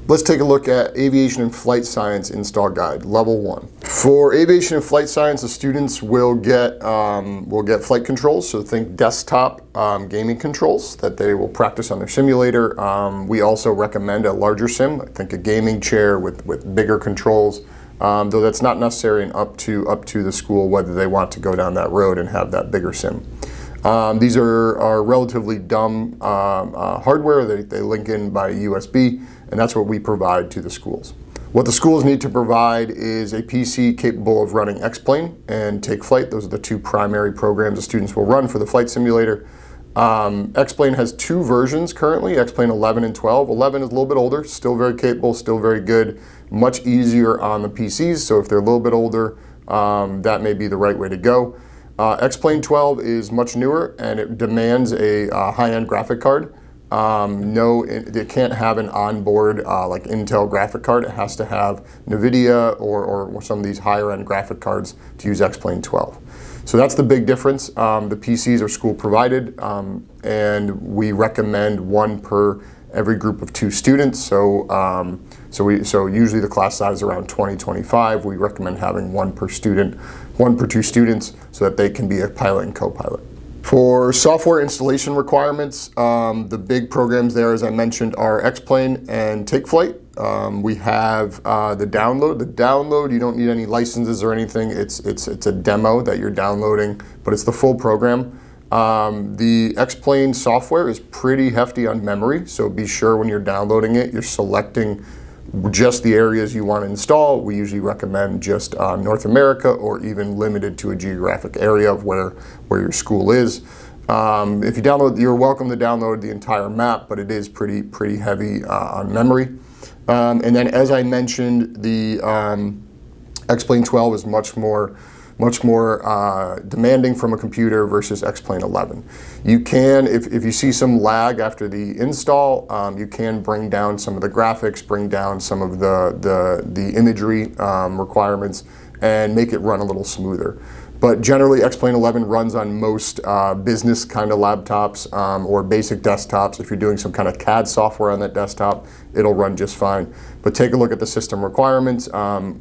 Let's take a look at Aviation and Flight Science Install Guide, Level 1. For Aviation and Flight Science, the students will get flight controls, so think desktop gaming controls that they will practice on their simulator. We also recommend a larger sim, I think a gaming chair with bigger controls, though that's not necessary and up to the school whether they want to go down that road and have that bigger sim. These are relatively dumb hardware. They link in by USB, and that's what we provide to the schools. What the schools need to provide is a PC capable of running X-Plane and Take Flight. Those are the two primary programs the students will run for the flight simulator. X-Plane has two versions currently, X-Plane 11 and 12. 11 is a little bit older, still very capable, still very good, much easier on the PCs, so if they're a little bit older, that may be the right way to go. X-Plane 12 is much newer and it demands a high-end graphic card. It can't have an onboard like Intel graphic card. It has to have NVIDIA or some of these higher-end graphic cards to use X-Plane 12. So that's the big difference. The PCs are school provided, and we recommend one per every group of 2 students. So usually the class size is around 20-25. We recommend having one per 2 students, so that they can be a pilot and co-pilot. For software installation requirements, the big programs there, as I mentioned, are X-Plane and Take Flight. We have the download. The download, you don't need any licenses or anything. It's a demo that you're downloading, but it's the full program. The X-Plane software is pretty hefty on memory, so be sure when you're downloading it, you're selecting just the areas you want to install. We usually recommend just North America or even limited to a geographic area of where your school is. If you download, you're welcome to download the entire map, but it is pretty heavy on memory. And then, as I mentioned, the X-Plane 12 is much more demanding from a computer versus X-Plane 11. You can, if you see some lag after the install, you can bring down some of the graphics, bring down some of the imagery requirements, and make it run a little smoother. But generally, X-Plane 11 runs on most business kind of laptops or basic desktops. If you're doing some kind of CAD software on that desktop, it'll run just fine. But take a look at the system requirements.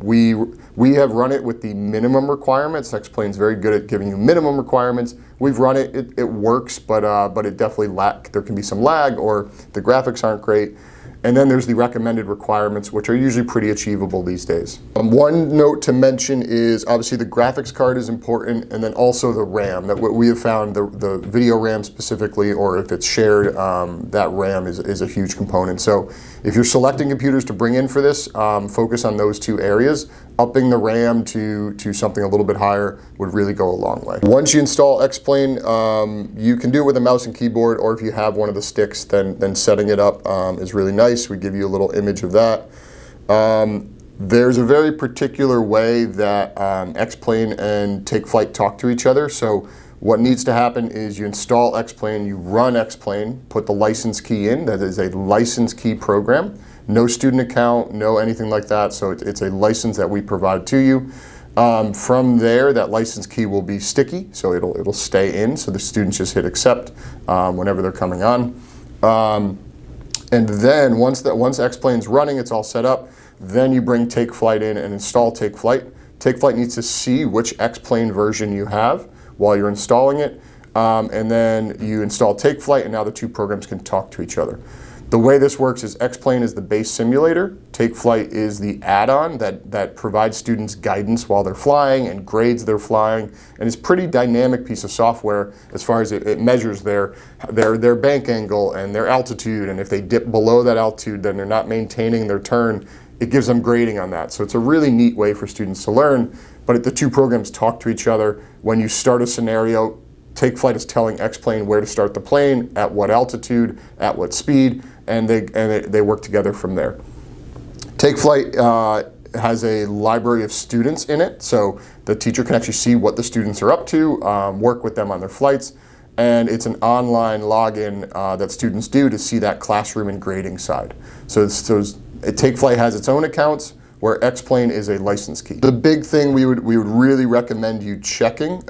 We have run it with the minimum requirements. X-Plane's very good at giving you minimum requirements. We've run it, it works, but it definitely there can be some lag or the graphics aren't great. And then there's the recommended requirements, which are usually pretty achievable these days. One note to mention is obviously the graphics card is important, and then also the RAM. That what we have found, the video RAM specifically, or if it's shared, that RAM is a huge component. So if you're selecting computers to bring in for this, focus on those 2 areas. Upping the RAM to something a little bit higher would really go a long way. Once you install X-Plane, you can do it with a mouse and keyboard, or if you have one of the sticks, then setting it up is really nice. We give you a little image of that. There's a very particular way that X-Plane and Take Flight talk to each other. So what needs to happen is you install X-Plane, you run X-Plane, put the license key in. That is a license key program. No student account, no anything like that. So it's a license that we provide to you. From there, that license key will be sticky, so it'll stay in. So the students just hit accept whenever they're coming on. And then once X-Plane's running, it's all set up. Then you bring Take Flight in and install Take Flight. Take Flight needs to see which X-Plane version you have while you're installing it. And then you install Take Flight, and now the 2 programs can talk to each other. The way this works is X-Plane is the base simulator. Take Flight is the add-on that provides students guidance while they're flying and grades they're flying. And it's a pretty dynamic piece of software as far as it measures their bank angle and their altitude. And if they dip below that altitude, then they're not maintaining their turn. It gives them grading on that. So it's a really neat way for students to learn. But the 2 programs talk to each other. When you start a scenario, Take Flight is telling X-Plane where to start the plane, at what altitude, at what speed, and they work together from there. Take Flight has a library of students in it, so the teacher can actually see what the students are up to, work with them on their flights, and it's an online login that students do to see that classroom and grading side. So Take Flight has its own accounts, where X-Plane is a license key. The big thing we would really recommend you checking,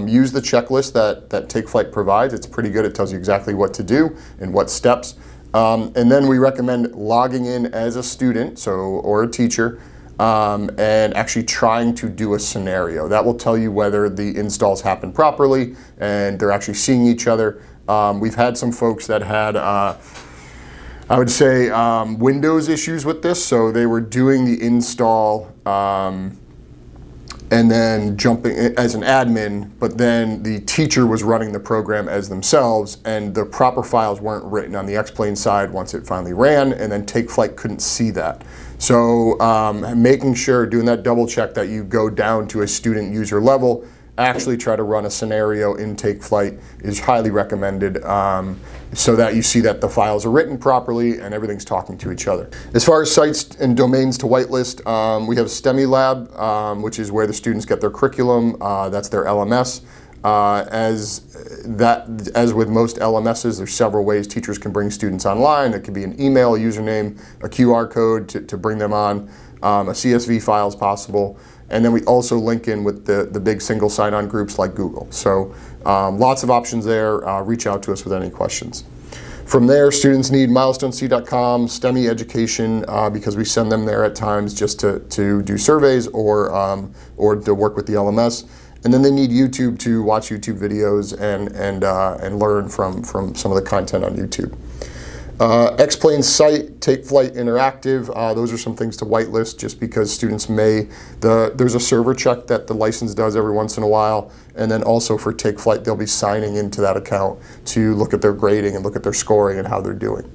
use the checklist that Take Flight provides. It's pretty good. It tells you exactly what to do and what steps. And then we recommend logging in as a student, or a teacher, and actually trying to do a scenario. That will tell you whether the installs happen properly and they're actually seeing each other. We've had some folks that had, I would say, Windows issues with this. So they were doing the install and then jumping as an admin, but then the teacher was running the program as themselves, and the proper files weren't written on the X-Plane side once it finally ran, and then TakeFlight couldn't see that. So making sure, doing that double check that you go down to a student user level, actually try to run a scenario in TakeFlight is highly recommended, so that you see that the files are written properly and everything's talking to each other. As far as sites and domains to whitelist, we have STEMI Lab, which is where the students get their curriculum. That's their LMS. As with most LMSs, there's several ways teachers can bring students online. It could be an email, a username, a QR code to bring them on. A CSV file is possible. And then we also link in with the big single sign-on groups like Google. So lots of options there. Reach out to us with any questions. From there, students need milestoneC.com, STEMI education, because we send them there at times just to do surveys or to work with the LMS. And then they need YouTube to watch YouTube videos and learn from some of the content on YouTube. X-Plane site, TakeFlight Interactive, those are some things to whitelist just because students there's a server check that the license does every once in a while, and then also for TakeFlight they'll be signing into that account to look at their grading and look at their scoring and how they're doing.